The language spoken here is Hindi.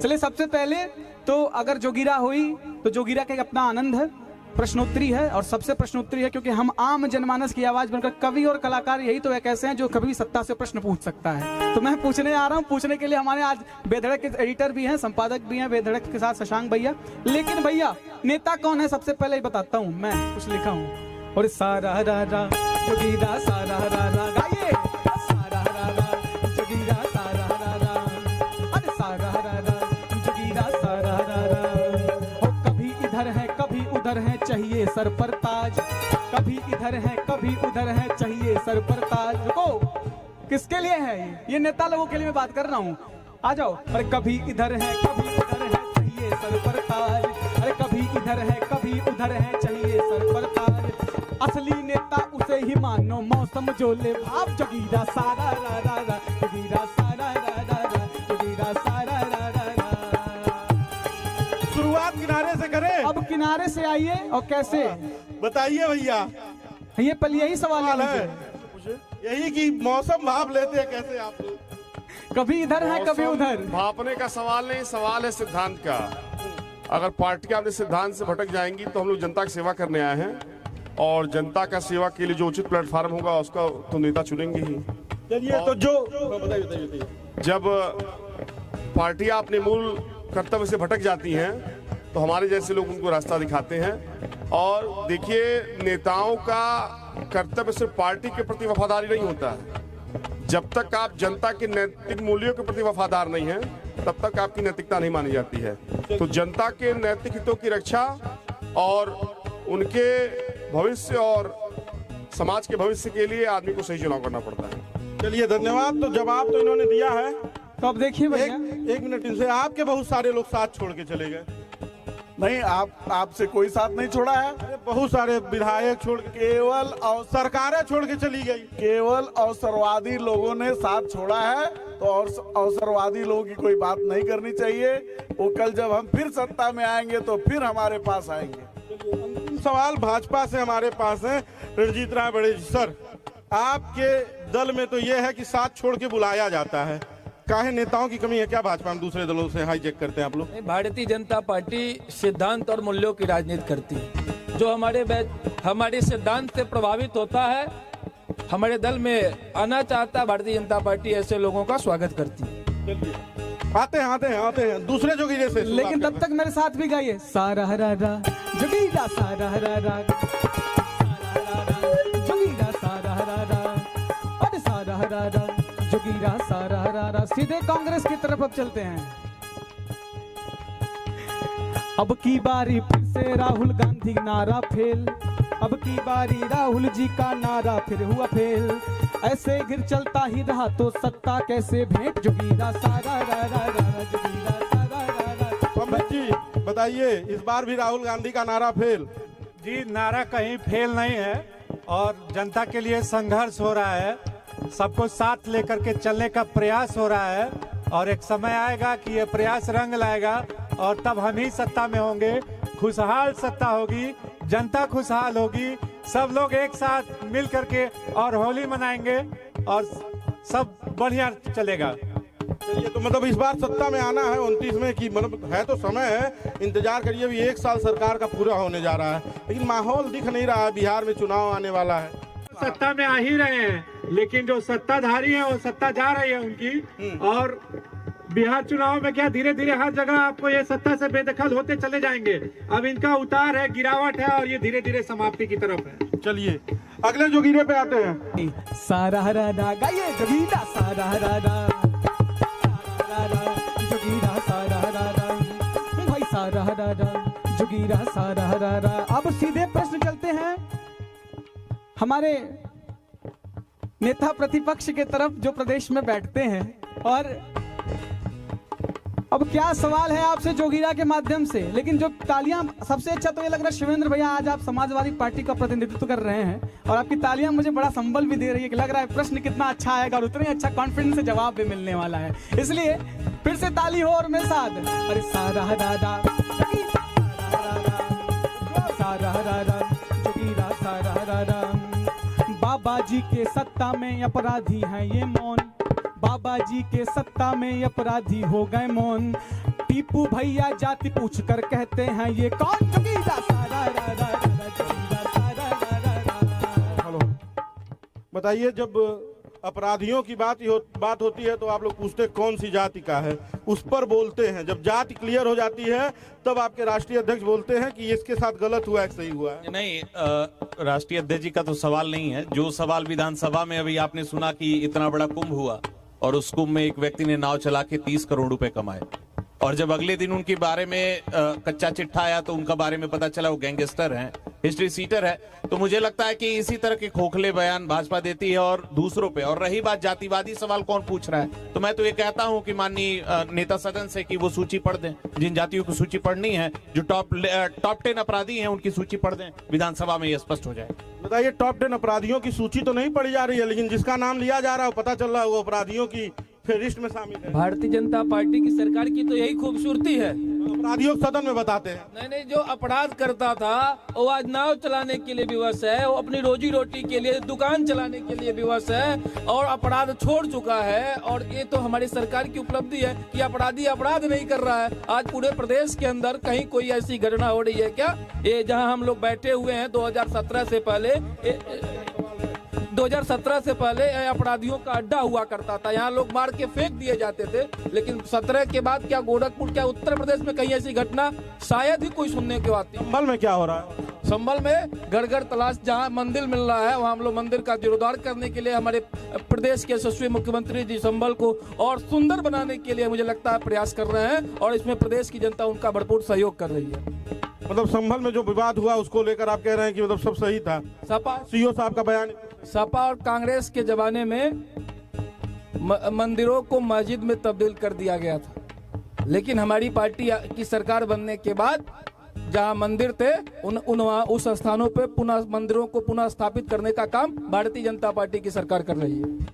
चलिए सबसे पहले तो अगर जोगीरा हुई तो जोगीरा का एक अपना आनंद है, प्रश्नोत्तरी है और सबसे प्रश्नोत्तरी है क्योंकि हम आम जनमानस की आवाज बनकर कवि और कलाकार यही तो एक ऐसे हैं जो कभी भी सत्ता से प्रश्न पूछ सकता है। तो मैं पूछने आ रहा हूं, पूछने के लिए हमारे आज बेधड़क के एडिटर भी हैं, संपादक भी हैं बेधड़क के साथ शशांक भैया। लेकिन भैया नेता कौन है सबसे पहले बताता हूं, मैं कुछ लिखा हूं। और सारा रा रा जोगीरा सारा रा रा गाइए, सारा रा रा जोगीरा सारा रा रा, अरे सारा रा रा जोगीरा सारा रा रा। ओ कभी इधर है कभी उधर है चाहिए सर पर ताज, कभी इधर है कभी उधर है चाहिए सर पर ताज। रुको, किसके लिए है ये नेता लोगों के लिए मैं बात कर रहा हूँ, आ जाओ। अरे कभी इधर है कभी उधर है चाहिए सर पर ताज, अरे कभी इधर है कभी उधर है चाहिए सर पर ताज। असली नेता उसे ही मानो मौसम जोले भाव, जोगीरा सारा रा रा रा, जोगीरा सारा रा रा रा, जोगीरा सारा रा रा रा। शुरुआत किनारे से करें। अब किनारे से आइए और कैसे बताइए भैया, ये पहले यही सवाल है यही कि मौसम भाप लेते हैं कैसे आप लोग? कभी इधर है कभी उधर। भापने का सवाल नहीं, सवाल है सिद्धांत का। अगर पार्टियां अपने सिद्धांत से भटक जाएंगी तो हम लोग जनता की सेवा करने आए हैं और जनता का सेवा के लिए जो उचित प्लेटफॉर्म होगा उसका तो नेता चुनेंगे ही। चलिए तो जो बताइए। जब पार्टियां अपने मूल कर्तव्य से भटक जाती हैं तो हमारे जैसे लोग उनको रास्ता दिखाते हैं। और देखिए, नेताओं का कर्तव्य सिर्फ पार्टी के प्रति वफादारी नहीं होता है। जब तक आप जनता के नैतिक मूल्यों के प्रति वफादार नहीं हैं तब तक आपकी नैतिकता नहीं मानी जाती है। तो जनता के नैतिक हितों की रक्षा और उनके भविष्य और समाज के भविष्य के लिए आदमी को सही चुनाव करना पड़ता है। चलिए धन्यवाद। तो जवाब तो इन्होंने दिया है। तो अब देखिए भैया, एक मिनट, इनसे आपके बहुत सारे लोग साथ छोड़ के चले गए। नहीं, आपसे कोई साथ नहीं छोड़ा है। अरे बहुत सारे विधायक छोड़ के, केवल सरकारें छोड़ के चली गई। केवल अवसरवादी लोगों ने साथ छोड़ा है। तो अवसरवादी लोगों की कोई बात नहीं करनी चाहिए। वो कल जब हम फिर सत्ता में आएंगे तो फिर हमारे पास आएंगे। अंतिम सवाल भाजपा से हमारे पास है। रणजीत राय बड़े जी, सर आपके दल में तो यह है कि साथ छोड़ के बुलाया जाता है, काहे नेताओं की कमी है क्या भाजपा में? दूसरे दलों से हाईजेक करते हैं आप लोग? भारतीय जनता पार्टी सिद्धांत और मूल्यों की राजनीति करती है। जो हमारे सिद्धांत से प्रभावित होता है, हमारे दल में आना चाहता है, भारतीय जनता पार्टी ऐसे लोगों का स्वागत करती है। आते हैं दूसरे जोगीरे से। लेकिन तब तक मेरे साथ भी गाइए, सारा रा रा जोगीरा सारा रा रा, जोगीरा सारा रा रा, अरे सारा रा रा जोगीरा सारा रा रा। सीधे कांग्रेस की तरफ अब चलते हैं। अब की बारी फिर से राहुल गांधी नारा फेल, अब की बारी राहुल जी का नारा फिर हुआ फेल। ऐसे गिर चलता ही रहा तो सत्ता कैसे भेंट, जोगीरा सारा रा रा रा, जोगीरा सारा रा रा। अमित जी बताइए, इस बार भी राहुल गांधी का नारा फेल? जी, नारा कहीं फेल नहीं है और जनता के लिए संघर्ष हो रहा है, सबको साथ लेकर के चलने का प्रयास हो रहा है। और एक समय आएगा कि ये प्रयास रंग लाएगा और तब हम ही सत्ता में होंगे। खुशहाल सत्ता होगी, जनता खुशहाल होगी, सब लोग एक साथ मिल करके और होली मनाएंगे और सब बढ़िया चलेगा। चलिए, तो मतलब इस बार सत्ता में आना है 29 में कि मतलब है तो समय है, इंतजार करिए। भी 1 साल सरकार का पूरा होने जा रहा है, लेकिन माहौल दिख नहीं रहा है। बिहार में चुनाव आने वाला है, सत्ता में आ ही रहे हैं, लेकिन जो सत्ताधारी है वो सत्ता जा रही है उनकी। और बिहार चुनाव में क्या धीरे धीरे हर जगह आपको ये सत्ता से बेदखल होते चले जाएंगे। अब इनका उतार है, गिरावट है और ये धीरे धीरे समाप्ति की तरफ है। चलिए अगले जोगीरे पे आते हैं। सारा रा रा गाइए, जोगीरा सारा रा रा, जोगीरा सारा रा रा, भाई सारा रा रा, जोगीरा सारा रा रा। अब सीधे प्रश्न चलते हैं हमारे नेता प्रतिपक्ष के तरफ जो प्रदेश में बैठते हैं। और अब क्या सवाल है आपसे जोगीरा के माध्यम से, लेकिन जो तालियां सबसे अच्छा तो ये लग रहा है शिवेंद्र भैया, आज आप समाजवादी पार्टी का प्रतिनिधित्व कर रहे हैं और आपकी तालियां मुझे बड़ा संबल भी दे रही है कि लग रहा है प्रश्न कितना अच्छा आएगा और उतने अच्छा कॉन्फिडेंस से जवाब भी मिलने वाला है। इसलिए फिर से ताली हो और मेरे साथ, अरे सारा राधा सारा राधा जोगीरा सारा राधा। बाबा जी के सत्ता में अपराधी हैं ये मौन, बाबा जी के सत्ता में अपराधी हो गए मौन। टीपू भैया जाति पूछ कर कहते हैं ये कौन जोगीरा सारा रा रा रा जोगीरा सारा रा रा रा। हेलो, बताइए, जब अपराधियों की बात होती है तो आप लोग पूछते कौन सी जाति का है, उस पर बोलते हैं। जब जाति क्लियर हो जाती है तब आपके राष्ट्रीय अध्यक्ष बोलते हैं कि इसके साथ गलत हुआ है, सही हुआ है। नहीं, राष्ट्रीय अध्यक्ष जी का तो सवाल नहीं है। जो सवाल विधानसभा में अभी आपने सुना कि इतना बड़ा कुंभ हुआ और उस कुंभ में एक व्यक्ति ने नाव चला के 30 करोड़ रुपए कमाए, और जब अगले दिन उनके बारे में कच्चा चिट्ठा आया तो उनका बारे में पता चला वो गैंगस्टर हैं, हिस्ट्री सीटर है। तो मुझे लगता है कि इसी तरह के खोखले बयान भाजपा देती है और दूसरों पे। और रही बात जातिवादी सवाल कौन पूछ रहा है, तो मैं तो ये कहता हूं कि माननीय नेता सदन से कि वो सूची पढ़ दें, जिन जातियों की सूची पढ़नी है, जो टॉप 10 अपराधी हैं उनकी सूची पढ़ दें, विधानसभा में ये स्पष्ट हो जाए। बताइए, टॉप 10 अपराधियों की सूची तो नहीं पढ़ी जा रही है, लेकिन जिसका नाम लिया जा रहा है पता चल रहा है वो अपराधियों की फेरिस्ट में शामिल है। भारतीय जनता पार्टी की सरकार की तो यही खूबसूरती है। अपराधियों को सदन में बताते हैं। नहीं, जो अपराध करता था वो आज नाव चलाने के लिए विवश है, वो अपनी रोजी रोटी के लिए दुकान चलाने के लिए विवश है और अपराध छोड़ चुका है। और ये तो हमारी सरकार की उपलब्धि है कि अपराधी अपराध नहीं कर रहा है। आज पूरे प्रदेश के अंदर कहीं कोई ऐसी घटना हो रही है क्या? ये जहां हम लोग बैठे हुए हैं 2017 से पहले 2017 से पहले अपराधियों का अड्डा हुआ करता था, यहाँ लोग मार के फेंक दिए जाते थे। लेकिन 17 के बाद क्या गोरखपुर, क्या उत्तर प्रदेश में कहीं ऐसी घटना शायद ही कोई सुनने को आती है। संभल में क्या हो रहा है? संभल में घर घर तलाश, जहाँ मंदिर मिल रहा है वहाँ हम लोग मंदिर का जीर्णोद्धार करने के लिए हमारे प्रदेश के यशस्वी मुख्यमंत्री जी संभल को और सुंदर बनाने के लिए मुझे लगता है प्रयास कर रहे हैं, और इसमें प्रदेश की जनता उनका भरपूर सहयोग कर रही है। मतलब संभल में जो विवाद हुआ उसको लेकर आप कह रहे हैं कि मतलब सब सही था? सपा सीओ साहब का बयान। सपा और कांग्रेस के जमाने में मंदिरों को मस्जिद में तब्दील कर दिया गया था, लेकिन हमारी पार्टी की सरकार बनने के बाद जहां मंदिर थे उस स्थानों पे पुनः मंदिरों को पुनः स्थापित करने का काम भारतीय जनता पार्टी की सरकार कर रही है।